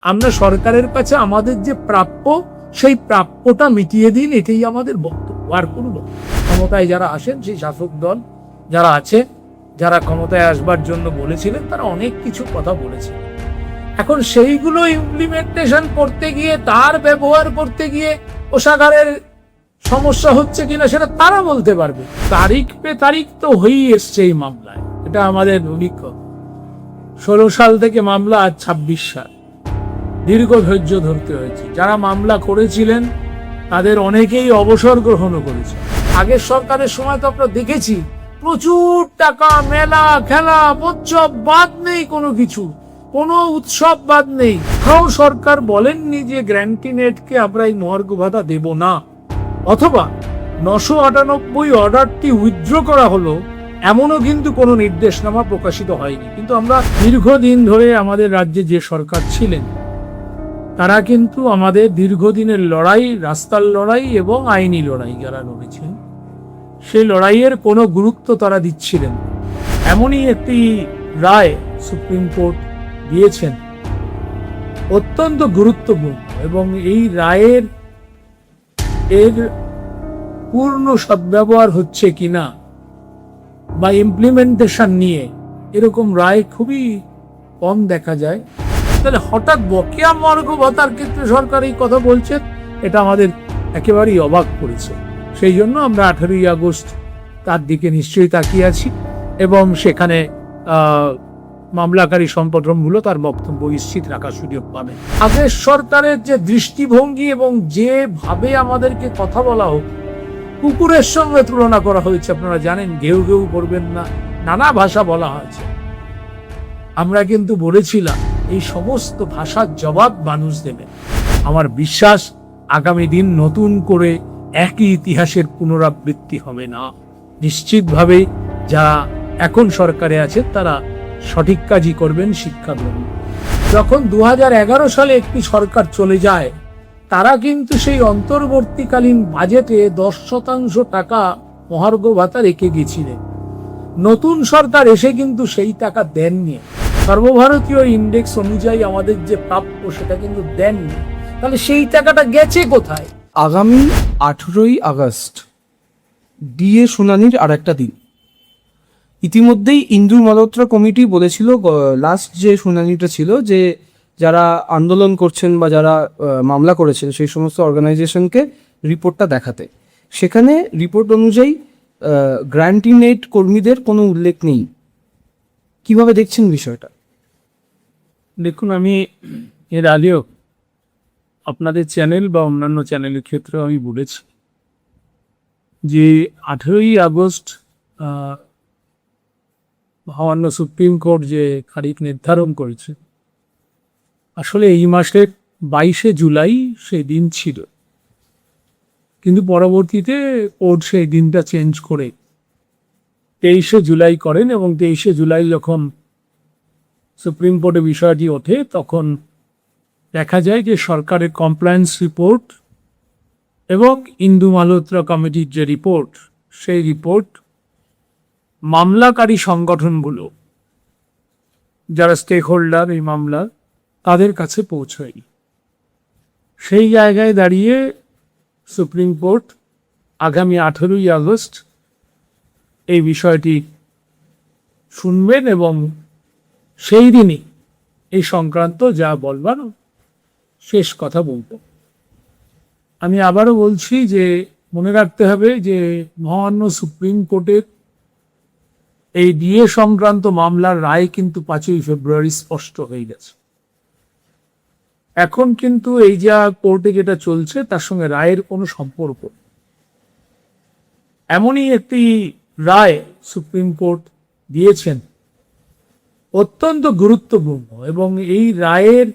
আমরা সরকারের কাছে আমাদের যে প্রাপ্য সেই প্রাপ্যটা মিটিয়ে দিন, এটাই আমাদের বক্তব্য। আর কোনো ক্ষমতায় যারা আসেন, সেই শাসক দল যারা আছে, যারা ক্ষমতায় আসবার জন্য বলেছিলেন, তারা অনেক কিছু কথা বলেছে। এখন সেইগুলো ইমপ্লিমেন্টেশন করতে গিয়ে, তার ব্যবহার করতে গিয়ে কোষাগারের সমস্যা হচ্ছে কিনা সেটা তারা বলতে পারবে। তারিখ পে তারিখ তো হয়েই এসছে এই মামলায়, এটা আমাদের অভিজ্ঞ। 16 সাল থেকে মামলা, আজ 26 সাল। দীর্ঘ ধৈর্য ধরতে হয়েছে। যারা মামলা করেছিলেন তাদের অনেকেই অবসর গ্রহণও করেছে। আগের সরকারের সময় তো আমরা দেখেছি প্রচুর টাকা, মেলা খেলা উৎসব বাদ নেই, কোনো কিছু, কোনো উৎসব বাদ নেই। তাও সরকার বলেননি যে গ্র্যান্টিনেটকে আমরা এই মহার্ঘ ভাতা দেব না, অথবা 998 অর্ডারটি উইথড্র করা হলো, এমনও কিন্তু কোনো নির্দেশনামা প্রকাশিত হয়নি। কিন্তু আমরা দীর্ঘদিন ধরে আমাদের রাজ্যে যে সরকার ছিলেন, তারা কিন্তু আমাদের দীর্ঘদিনের লড়াই, রাস্তার লড়াই এবং আইনি লড়াই যারা লড়েছেন, সেই লড়াইয়ের কোনো গুরুত্ব তারা দিচ্ছিলেন। এমনই একটি রায় সুপ্রিম কোর্ট দিয়েছেন, অত্যন্ত গুরুত্বপূর্ণ, এবং এই রায়ের পূর্ণ সদ্ব্যবহার হচ্ছে কিনা বা ইমপ্লিমেন্টেশন নিয়ে এরকম রায় খুবই কম দেখা যায়। তাহলে হঠাৎ বকেয়া মহার্ঘ ভাতার ক্ষেত্রে সরকার এই কথা বলছেন, এটা আমাদের একেবারেই অবাক করেছে। সেই জন্য আমরা 18ই আগস্ট তার দিকে নিশ্চয়ই তাকিয়ে আছি, এবং সেখানে মামলাকারী সংগঠনগুলো তার বক্তব্য নিশ্চিত রাখার সুযোগ পাবে। আগের সরকারের যে দৃষ্টিভঙ্গি এবং যেভাবে আমাদেরকে কথা বলা হোক, কুকুরের সঙ্গে তুলনা করা হয়েছে। আপনারা জানেন, ঘেউ ঘেউ করবেন না, নানা ভাষা বলা হয়েছে। আমরা কিন্তু বলেছিলাম এই সমস্ত ভাষার জবাব মানুষ দেবে। আমার বিশ্বাস আগামী দিন নতুন করে একই ইতিহাসের পুনরাবৃত্তি হবে না। নিশ্চিতভাবে যারা এখন সরকারে আছে তারা সঠিক কাজই করবেন, শিক্ষা গ্রহণ। যখন 2011 সালে একটি সরকার চলে যায়, তারা কিন্তু সেই অন্তর্বর্তীকালীন বাজেটে 10% টাকা মহার্ঘ ভাতা রেখে গেছিলেন। নতুন সরকার এসে কিন্তু সেই টাকা দেননি। সর্বভারতীয় ইন্ডেক্স অনুযায়ী আমাদের যে প্রাপ্য সেটা কিন্তু দেননি। তাহলে সেই টাকাটা গেছে কোথায়? আগামী 18ই আগস্ট ডিএ শুনানির আর একটা দিন। ইতিমধ্যেই ইন্দু মালহোত্রা কমিটি বলেছিল লাস্ট যে শুনানিটা ছিল, যে যারা আন্দোলন করছেন বা যারা মামলা করেছেন সেই সমস্ত অর্গানাইজেশনকে রিপোর্টটা দেখাতে। সেখানে রিপোর্ট অনুযায়ী গ্র্যান্টিনেট কর্মীদের কোনো উল্লেখ নেই। কিভাবে দেখছেন বিষয়টা? দেখুন, আমি এর আগেও আপনাদের চ্যানেল বা অন্যান্য চ্যানেলের ক্ষেত্রে আমি বলেছি যে 18ই আগস্ট মহামান্য সুপ্রিম কোর্ট যে তারিখ নির্ধারণ করেছে, আসলে এই মাসের 22শে জুলাই সেই দিন ছিল। কিন্তু পরবর্তীতে কোর্ট সেই দিনটা চেঞ্জ করে 23শে জুলাই করেন, এবং 23শে জুলাই যখন সুপ্রিম কোর্টে বিষয়টি ওঠে, তখন দেখা যায় যে সরকারের কমপ্লায়েন্স রিপোর্ট এবং ইন্দু মালহোত্রা কমিটির যে রিপোর্ট, সেই রিপোর্ট মামলাকারী সংগঠনগুলো যারা স্টেক হোল্ডার এই মামলার, তাদের কাছে পৌঁছয়নি। সেই জায়গায় দাঁড়িয়ে সুপ্রিম কোর্ট আগামী 18ই আগস্ট এই বিষয়টি শুনবেন, এবং সেই দিনই এই সংক্রান্ত যা বলবার শেষ কথা বলব। আমি আবারও বলছি যে মনে রাখতে হবে যে মহামান্য সুপ্রিম কোর্টের এই ডিএ সংক্রান্ত মামলার রায় কিন্তু 5ই ফেব্রুয়ারি স্পষ্ট হয়ে গেছে। এখন কিন্তু এই যা কোর্টে যেটা চলছে তার সঙ্গে রায়ের কোনো সম্পর্ক। এমনই একটি রায় সুপ্রিম কোর্ট দিয়েছেন, অত্যন্ত গুরুত্বপূর্ণ, এবং এই রায়ের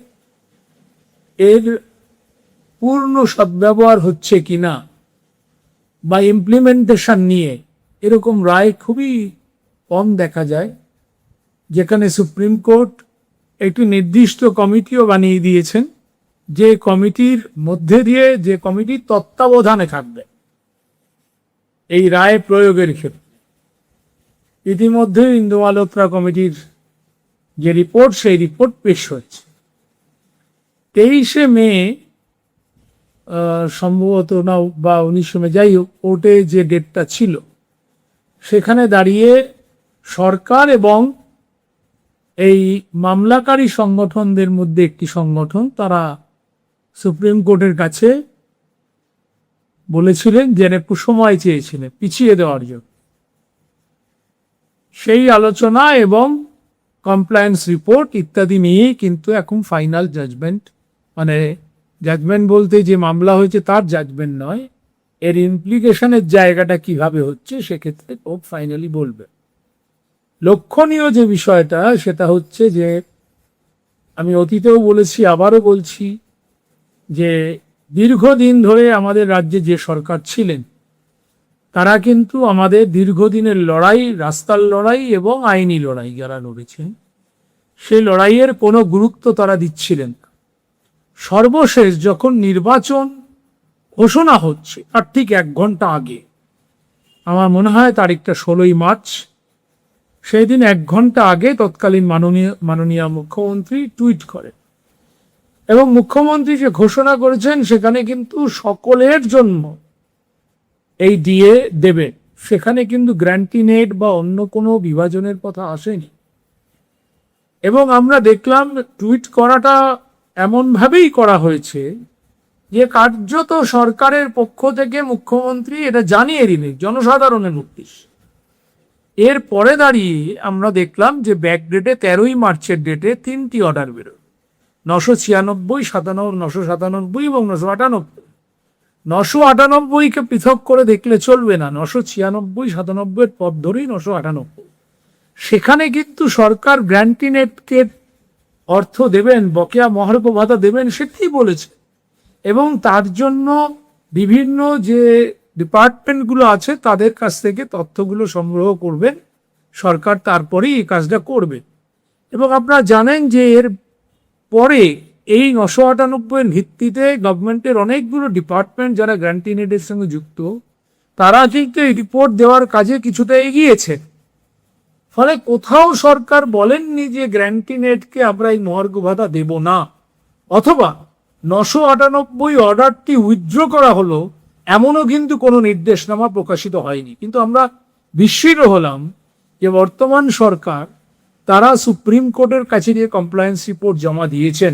পূর্ণ সদ্ব্যবহার হচ্ছে কিনা বা ইমপ্লিমেন্টেশন নিয়ে এরকম রায় খুবই কম দেখা যায়, যেখানে সুপ্রিম কোর্ট একটি নির্দিষ্ট কমিটিও বানিয়ে দিয়েছেন, যে কমিটির মধ্যে দিয়ে, যে কমিটির তত্ত্বাবধানে থাকবে এই রায় প্রয়োগের ক্ষেত্রে। ইতিমধ্যে ইন্দু মালহোত্রা কমিটির যে রিপোর্ট, সেই রিপোর্ট পেশ হয়েছে। 23 মে সম্ভবত না বা 19 মে, যাই হোক, কোর্টে যে ডেটটা ছিল সেখানে দাঁড়িয়ে সরকার এবং এই মামলাকারী সংগঠনদের মধ্যে একটি সংগঠন তারা সুপ্রিম কোর্টের কাছে বলেছিলেন যে একটু সময় চেয়েছিলেন পিছিয়ে দেওয়ার জন্য। সেই আলোচনা এবং কমপ্লায়েন্স রিপোর্ট ইত্যাদি নিয়েই কিন্তু এখন ফাইনাল জাজমেন্ট, মানে জাজমেন্ট বলতে যে মামলা হয়েছে তার জাজমেন্ট নয়, এর ইমপ্লিকেশনের জায়গাটা কিভাবে হচ্ছে সেক্ষেত্রে কোর্ট ফাইনালি বলবে। লক্ষণীয় যে বিষয়টা সেটা হচ্ছে যে আমি অতীতেও বলেছি, আবারও বলছি, যে দীর্ঘদিন ধরে আমাদের রাজ্যে যে সরকার ছিলেন তারা কিন্তু আমাদের দীর্ঘদিনের লড়াই, রাস্তার লড়াই এবং আইনি লড়াই যারা লড়েছেন সেই লড়াইয়ের কোনো গুরুত্ব তারা দিচ্ছিলেন না। সর্বশেষ যখন নির্বাচন ঘোষণা হচ্ছে তার ঠিক 1 ঘন্টা আগে, আমার মনে হয় তারিখটা 16ই মার্চ, সেই দিন 1 ঘন্টা আগে তৎকালীন মাননীয় মুখ্যমন্ত্রী টুইট করেন এবং মুখ্যমন্ত্রী যে ঘোষণা করেছেন সেখানে কিন্তু সকলের জন্য এই ডিএ দেবে, সেখানে কিন্তু গ্র্যান্টি নেট বা অন্য কোনো বিভাজনের কথা আসেনি। এবং আমরা দেখলাম টুইট করাটা এমনভাবেই করা হয়েছে যে কার্যত সরকারের পক্ষ থেকে মুখ্যমন্ত্রী এটা জানিয়ে দিলেন জনসাধারণের উদ্দেশ্যে। এর পরে দাঁড়িয়ে আমরা দেখলাম যে ব্যাক ডেটে 13ই মার্চের ডেটে 3টি অর্ডার বেরোয়, 996, 997 এবং 998। 998কে পৃথক করে দেখলে চলবে না, 996, 97 পথ ধরেই 998। সেখানে কিন্তু সরকার গ্র্যান্টি নেটকে অর্থ দেবেন, বকেয়া মহার্ঘ ভাতা দেবেন সেটাই বলেছে এবং তার জন্য বিভিন্ন যে ডিপার্টমেন্টগুলো আছে তাদের কাছ থেকে তথ্যগুলো সংগ্রহ করবেন সরকার, তারপরেই এই কাজটা করবে। এবং আপনারা জানেন যে এর পরে এই 998 ভিত্তিতে গভর্নমেন্টের অনেকগুলো ডিপার্টমেন্ট যারা গ্র্যান্টি নেটের সঙ্গে যুক্ত তারা কিন্তু এই রিপোর্ট দেওয়ার কাজে কিছুটা এগিয়েছে। ফলে কোথাও সরকার বলেননি যে গ্র্যান্টি নেটকে আমরা এই মহার্ঘ ভাতা দেব না, অথবা 998 অর্ডারটি উইথড্র করা হলো এমনও কিন্তু কোনো নির্দেশনামা প্রকাশিত হয়নি। কিন্তু আমরা বিস্মিত হলাম যে বর্তমান সরকার তারা সুপ্রিম কোর্টের কাছে যে কমপ্লায়েন্স রিপোর্ট জমা দিয়েছেন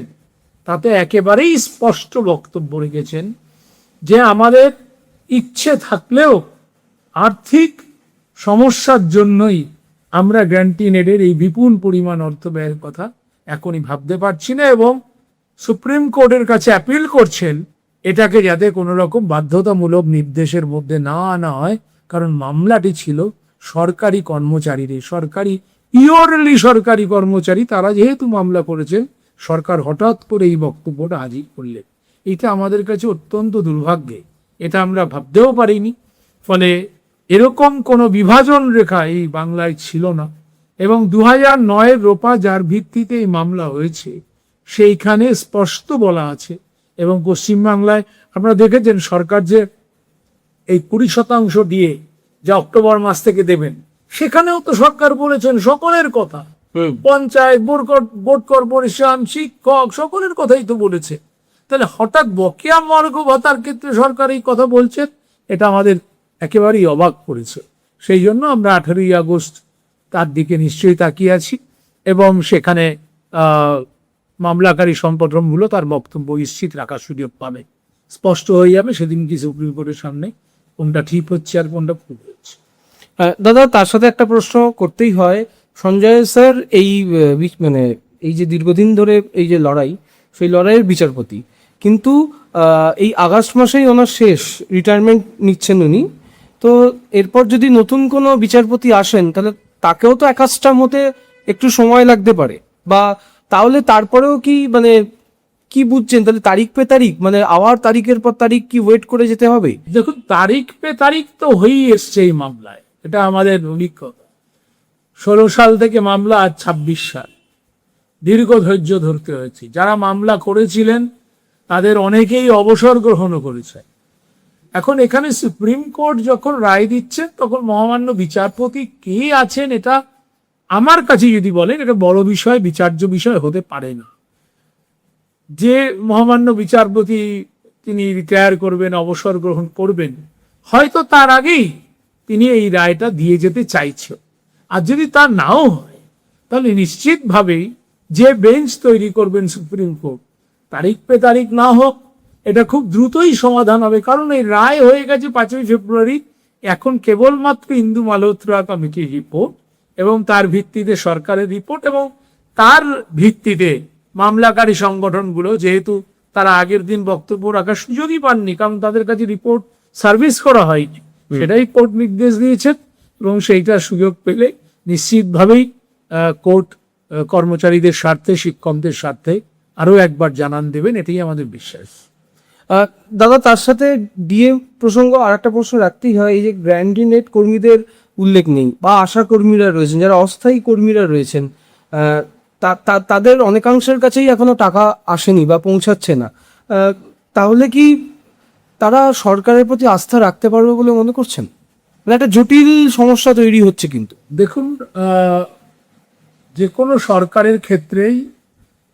তাতে একেবারেই স্পষ্ট বক্তব্য রেখেছেন যে আমাদের ইচ্ছে থাকলেও আর্থিক সমস্যার জন্যই আমরা গ্র্যান্টি নেটের এই বিপুল পরিমাণ অর্থ ব্যয়ের কথা এখনই ভাবতে পারছি না এবং সুপ্রিম কোর্টের কাছে অ্যাপিল করছেন এটাকে যাতে কোনো রকম বাধ্যতামূলক নির্দেশের মধ্যে না আনা হয়, কারণ মামলাটি ছিল সরকারি কর্মচারীর, পিওরলি সরকারি কর্মচারী, তারা যেহেতু মামলা করেছেন সরকার হঠাৎ করে এই বক্তব্যটা হাজির করলেন। এটা আমাদের কাছে অত্যন্ত দুর্ভাগ্যে, এটা আমরা ভাবতেও পারিনি। ফলে এরকম কোনো বিভাজন রেখা এই বাংলায় ছিল না এবং 2009 রোপা যার ভিত্তিতে এই মামলা হয়েছে সেইখানে স্পষ্ট বলা আছে। এবং পশ্চিমবাংলায় আপনারা দেখেছেন সরকার যে এই 20% দিয়ে যা অক্টোবর মাস থেকে দেবেন, সেখানেও তো সরকার বলেছেন সকলের কথা, পঞ্চায়েত, বোর্ড কর্পোরেশন, শিক্ষক, সকলের কথাই তো বলেছে। তাহলে হঠাৎ বকেয়া মহার্ঘ ভাতার ক্ষেত্রে সরকার এই কথা বলছেন, এটা আমাদের একেবারেই অবাক করেছে। সেই জন্য আমরা 18ই আগস্ট তার দিকে নিশ্চয়ই তাকিয়ে আছি এবং সেখানে মামলাকারী সংগঠনগুলো তার বক্তব্য নিশ্চিত রাখার সুযোগ পাবে, স্পষ্ট হয়ে যাবে সেদিন কি সুপ্রিম কোর্টের সামনে কোনটা ঠিক হচ্ছে আর কোনটা ভুল হচ্ছে। দাদা, তার সাথে একটা প্রশ্ন করতেই হয়। সঞ্জয় স্যার এই মানে এই যে দীর্ঘদিন ধরে এই যে লড়াই, সেই লড়াইয়ের বিচারপতি, কিন্তু এই আগস্ট মাসেই ওনার শেষ, রিটায়ারমেন্ট নিচ্ছেন উনি। তো এরপর যদি নতুন কোনো বিচারপতি আসেন তাহলে তাকেও তো একাজটার মধ্যে একটু সময় লাগতে পারে, বা তাহলে তারপরেও কি মানে কি বুঝছেন, তাহলে তারিখ পে তারিখ, মানে আবার তারিখের পর তারিখ কি ওয়েট করে যেতে হবে? দেখুন, তারিখ পে তারিখ তো হয়েই এসছে এই মামলায়, এটা আমাদের অভিজ্ঞতা। 16 সাল থেকে মামলা, আজ 26 সাল, দীর্ঘ ধৈর্য ধরতে হয়েছে। যারা মামলা করেছিলেন তাদের অনেকেই অবসর গ্রহণও করেছে। এখন এখানে সুপ্রিম কোর্ট যখন রায় দিচ্ছে তখন মহামান্য বিচারপতি কে আছেন, এটা আমার কাছে যদি বলেন এটা বড় বিষয়, বিচার্য বিষয় হতে পারে না। যে মহামান্য বিচারপতি তিনি রিটায়ার করবেন, অবসর গ্রহণ করবেন, হয়তো তার আগেই তিনি এই রায়টা দিয়ে যেতে চাইছে। আর যদি তা নাও হয়, তাহলে নিশ্চিতভাবেই যে বেঞ্চ তৈরি করবেন সুপ্রিম কোর্ট, তারিখ পে তারিখ না হোক, এটা খুব দ্রুতই সমাধান হবে। কারণ এই রায় হয়ে গেছে 5ই ফেব্রুয়ারি, এখন কেবলমাত্র ইন্দু মালহোত্রা কমিটির রিপোর্ট এবং তার ভিত্তিতে সরকারের রিপোর্ট এবং তার ভিত্তিতে মামলাকারী সংগঠনগুলো, যেহেতু তারা আগের দিন বক্তব্য রাখার সুযোগই পাননি, কারণ তাদের কাছে রিপোর্ট সার্ভিস করা হয়নি, সেটাই কোর্ট নির্দেশ দিয়েছেন। এবং সেইটার সুযোগ পেলে নিশ্চিতভাবেই কোর্ট কর্মচারীদের স্বার্থে, শিক্ষকদের স্বার্থে আরো একবার জানান দেবেন, এটাই আমাদের বিশ্বাস। দাদা, তার সাথে ডিএ প্রসঙ্গ আর একটা প্রশ্ন রাখতেই হয়। এই যে গ্র্যান্ডিনেট কর্মীদের উল্লেখ নেই, বা আশা কর্মীরা রয়েছেন, যারা অস্থায়ী কর্মীরা রয়েছেন, তাদের অনেকাংশের কাছেই এখনো টাকা আসেনি বা পৌঁছাচ্ছে না। তাহলে কি তারা সরকারের প্রতি আস্থা রাখতে পারবে বলে মনে করছেন? মানে একটা জটিল সমস্যা তৈরি হচ্ছে। কিন্তু দেখুন, যে কোনো সরকারের ক্ষেত্রেই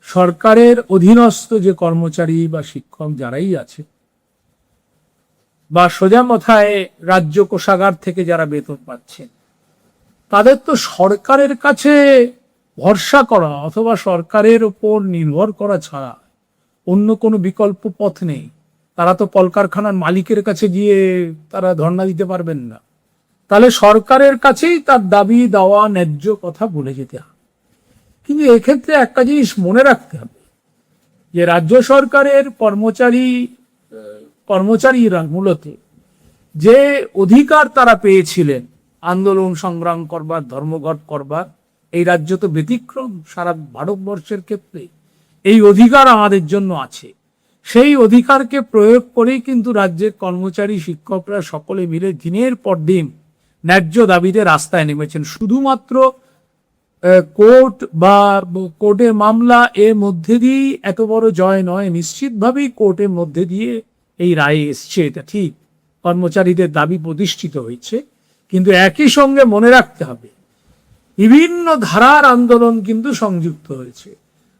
সরকারের অধীনস্থ যে কর্মচারী বা শিক্ষক যারাই আছে, বা সোজা কথায় রাজ্য কোষাগার থেকে যারা বেতন পাচ্ছেন, তাদের তো সরকারের কাছে ভরসা করা অথবা সরকারের উপর নির্ভর করা ছাড়া অন্য কোনো বিকল্প পথ নেই। তারা তো কলকারখানার মালিকের কাছে গিয়ে তারা ধর্ণা দিতে পারবেন না। তাহলে সরকারের কাছেই তার দাবি দেওয়া, ন্যায্য কথা বলে যেতে হবে। কিন্তু এক্ষেত্রে একটা জিনিস মনে রাখতে হবে, যে রাজ্য সরকারের কর্মচারীরা মূলত যে অধিকার তারা পেয়েছিলেন আন্দোলন সংগ্রাম করবার, ধর্মঘট করবার, এই রাজ্য তো ব্যতিক্রম, সারা ভারতবর্ষের ক্ষেত্রে এই অধিকার আমাদের জন্য আছে। সেই অধিকারকে প্রয়োগ করেই কিন্তু রাজ্যের কর্মচারী, শিক্ষকরা সকলে মিলে দিনের পর দিন ন্যায্য দাবিতে রাস্তায় নেমেছেন। শুধুমাত্র কোর্ট বা কোর্টের মামলা এর মধ্যে দিয়েই এত বড় জয় নয়, নিশ্চিতভাবেই কোর্টের মধ্যে দিয়ে এই রায় এসছে, এটা ঠিক, কর্মচারীদের দাবি প্রতিষ্ঠিত হয়েছে। কিন্তু একই সঙ্গে মনে রাখতে হবে, বিভিন্ন ধারার আন্দোলন কিন্তু সংযুক্ত হয়েছে।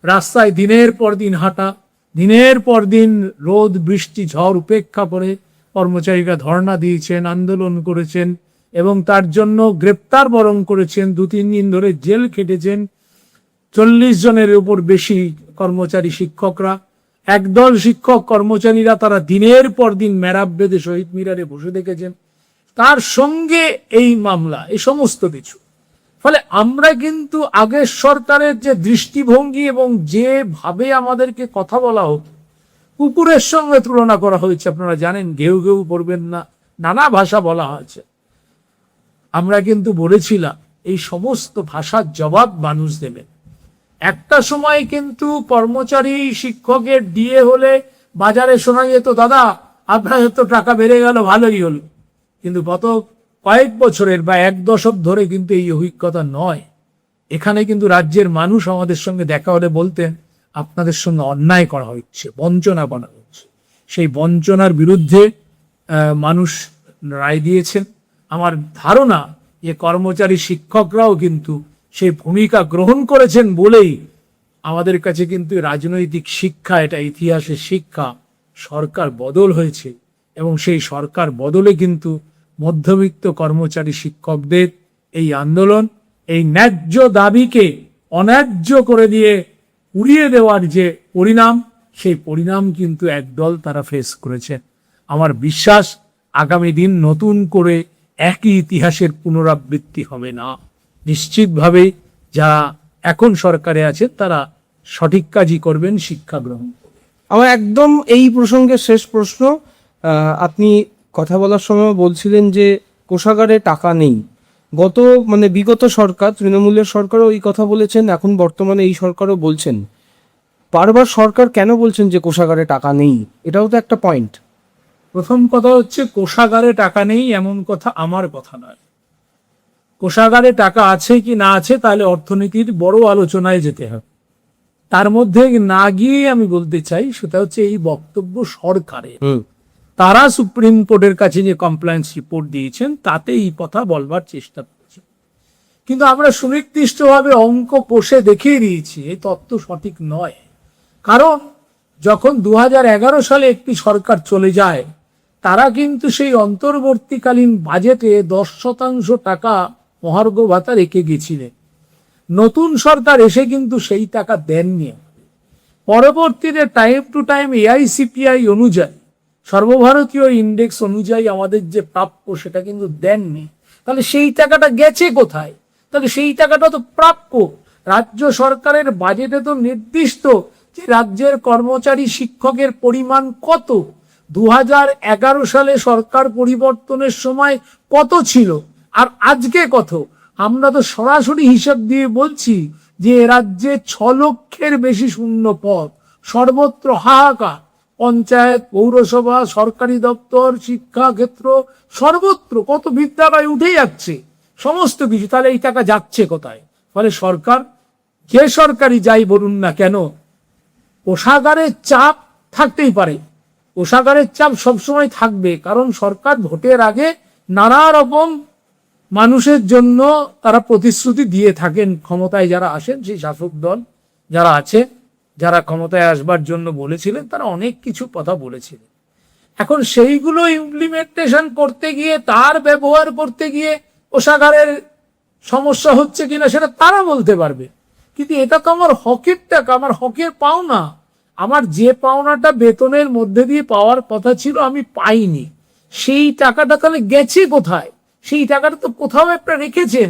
রাস্তায় দিনের পর দিন হাঁটা, দিনের পর দিন রোদ বৃষ্টি ঝড় উপেক্ষা করে কর্মচারীরা ধর্ণা দিয়েছেন, আন্দোলন করেছেন এবং তার জন্য গ্রেপ্তার বরণ করেছেন, 2-3 দিন ধরে জেল খেটেছেন 40 জনের উপর বেশি কর্মচারী শিক্ষকরা। একদল শিক্ষক কর্মচারীরা তারা দিনের পর দিন মেরাব বেঁধে শহীদ মিনারে বসে দেখেছেন। তার সঙ্গে এই মামলা, এই সমস্ত কিছু, ফলে আমরা কিন্তু আগের সরকারের যে দৃষ্টিভঙ্গি এবং যেভাবে আমাদেরকে কথা বলা হতো, কুকুরের সঙ্গে তুলনা করা হয়েছে। আপনারা জানেন, ঘেউ ঘেউ করবেন না, নানা ভাষা বলা হয়েছে। আমরা কিন্তু বলেছিলাম এই সমস্ত ভাষার জবাব মানুষ দেবেন। একটা সময় কিন্তু কর্মচারী শিক্ষকের ডিএ হলে বাজারে শোনা যেত, দাদা আপনাদের তো টাকা বেড়ে গেল, ভালোই হলো। কিন্তু গত কয়েক বছরের বা 1 দশক ধরে কিন্তু এই অভিজ্ঞতা নয়। এখানে কিন্তু রাজ্যের মানুষ আমাদের সঙ্গে দেখা হলে বলতেন, আপনাদের সঙ্গে অন্যায় করা হচ্ছে, বঞ্চনা করা হচ্ছে। সেই বঞ্চনার বিরুদ্ধে মানুষ রায় দিয়েছেন। আমার ধারণা যে কর্মচারী শিক্ষকরাও কিন্তু সেই ভূমিকা গ্রহণ করেছেন বলেই আমাদের কাছে কিন্তু রাজনৈতিক শিক্ষা, এটা ইতিহাসের শিক্ষা, সরকার বদল হয়েছে এবং সেই সরকার বদলে কিন্তু মধ্যবিত্ত কর্মচারী শিক্ষকদের এই আন্দোলন, এই ন্যায্য দাবিকে অন্যায্য করে দিয়ে উড়িয়ে দেওয়ার যে পরিণাম, সেই পরিণাম কিন্তু একদল তারা ফেস করেছেন। আমার বিশ্বাস আগামী দিন নতুন করে একই ইতিহাসের পুনরাবৃত্তি হবে না। নিশ্চিতভাবে যারা এখন সরকারে আছেন তারা সঠিক কাজই করবেন, শিক্ষা গ্রহণ করবেন। আমার একদম এই প্রসঙ্গের শেষ প্রশ্ন, আপনি কথা বলার সময় বলছিলেন যে কোষাগারে টাকা নেই। বিগত সরকার, তৃণমূলের সরকারও এই কথা বলেছেন, এখন বর্তমানে এই সরকারও বলছেন। বারবার সরকার কেন বলছেন যে কোষাগারে টাকা নেই? এটাও তো একটা পয়েন্ট। প্রথম কথা হচ্ছে, কোষাগারে টাকা নেই এমন কথা আমার কথা নয়। কোষাগারে টাকা আছে কি না আছে তাহলে অর্থনীতির বড় আলোচনায় যেতে হবে। তার মধ্যে না গিয়ে আমি বলতে চাই, সেটা হচ্ছে এই বক্তব্য সরকারের। তারা সুপ্রিম কোর্টের কাছে যে কমপ্লায়েন্স রিপোর্ট দিয়েছেন তাতে এই কথা বলবার চেষ্টা করছে। কিন্তু আমরা সুনির্দিষ্টভাবে অঙ্ক কষে দেখিয়ে দিয়েছি এই তত্ত্ব সঠিক নয়। কারণ যখন 2011 সালে একটি সরকার চলে যায়, তারা কিন্তু সেই অন্তর্বর্তীকালীন বাজেটে 10% টাকা মহার্ঘ ভাতা রেখে গেছিলেন। নতুন সরকার এসে কিন্তু সেই টাকা দেননি। পরবর্তীতে টাইম টু টাইম এআইসিপিআই অনুযায়ী, সর্বভারতীয় ইন্ডেক্স অনুযায়ী আমাদের যে প্রাপ্য সেটা কিন্তু দেননি। তাহলে সেই টাকাটা গেছে কোথায়? তাহলে সেই টাকাটা তো প্রাপ্য। রাজ্য সরকারের বাজেটে তো নির্দিষ্ট যে রাজ্যের কর্মচারী শিক্ষকের পরিমাণ কত। 2011 সালে সরকার পরিবর্তনের সময় কত ছিল আর আজকে কত? আমরা তো সরাসরি হিসাব দিয়ে বলছি যে রাজ্যে 6 লক্ষের বেশি শূন্য পদ, সর্বত্র হাহাকার। পঞ্চায়েত, পৌরসভা, সরকারি দপ্তর, শিক্ষা ক্ষেত্র, সর্বত্র কত বিদ্যালয় উঠে যাচ্ছে, সমস্ত কিছু। তাহলে এই টাকা যাচ্ছে কোথায়? ফলে সরকার, যে সরকারি যাই বলুন না কেন, কোষাগারের চাপ থাকতেই পারে। কোষাগারের চাপ সবসময় থাকবে, কারণ সরকার ভোটের আগে নানা রকম মানুষের জন্য তারা প্রতিশ্রুতি দিয়ে থাকেন। ক্ষমতায় যারা আসেন, সেই শাসক দল যারা আছে, যারা ক্ষমতায় আসবার জন্য বলেছিলেন, তারা অনেক কিছু কথা বলেছিলেন। এখন সেইগুলো ইমপ্লিমেন্টেশন করতে গিয়ে, তার ব্যবহার করতে গিয়ে কোষাগারের সমস্যা হচ্ছে কিনা সেটা তারা বলতে পারবে। কিন্তু এটা তো আমার হকের টাকা, আমার হকের পাওনা। আমার যে পাওনাটা বেতনের মধ্যে দিয়ে পাওয়ার কথা ছিল আমি পাইনি, সেই টাকাটা তাহলে গেছে কোথায়? সেই টাকাটা তো কোথাও একটা রেখেছেন,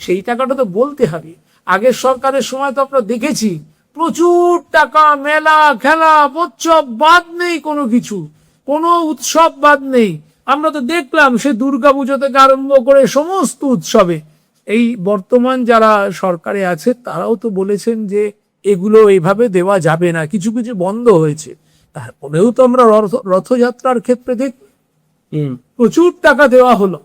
সেই টাকাটা তো বলতে হবে। আগের সরকারের সময় তো আমরা দেখেছি প্রচুর টাকা, মেলা, খেলা, উৎসব বাদ নেই, কোনো কিছু, কোনো উৎসব বাদ নেই। আমরা তো দেখলাম সে দুর্গাপুজো থেকে আরম্ভ করে সমস্ত উৎসবে। এই বর্তমান যারা সরকারে আছে তারাও তো বলেছেন যে এগুলো এইভাবে দেওয়া যাবে না, কিছু কিছু বন্ধ হয়েছে। তারপরেও তো আমরা রথযাত্রার ক্ষেত্রে দেখ প্রচুর টাকা দেওয়া হলো।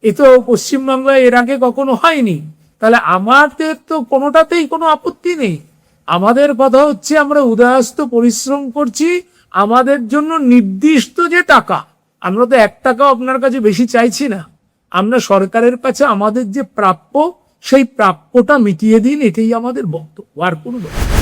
এ তো পশ্চিমবাংলায় এর আগে কখনো হয়নি। তাহলে আমাদের তো কোনোটাতেই কোনো আপত্তি নেই। আমাদের কথা হচ্ছে আমরা উদয়াস্ত পরিশ্রম করছি, আমাদের জন্য নির্দিষ্ট যে টাকা, আমরা তো 1 টাকাও আপনার কাছে বেশি চাইছি না। আমরা সরকারের কাছে আমাদের যে প্রাপ্য, সেই প্রাপ্যটা মিটিয়ে দিন, এটাই আমাদের বক্তব্য, আর কোনো বক্তব্য।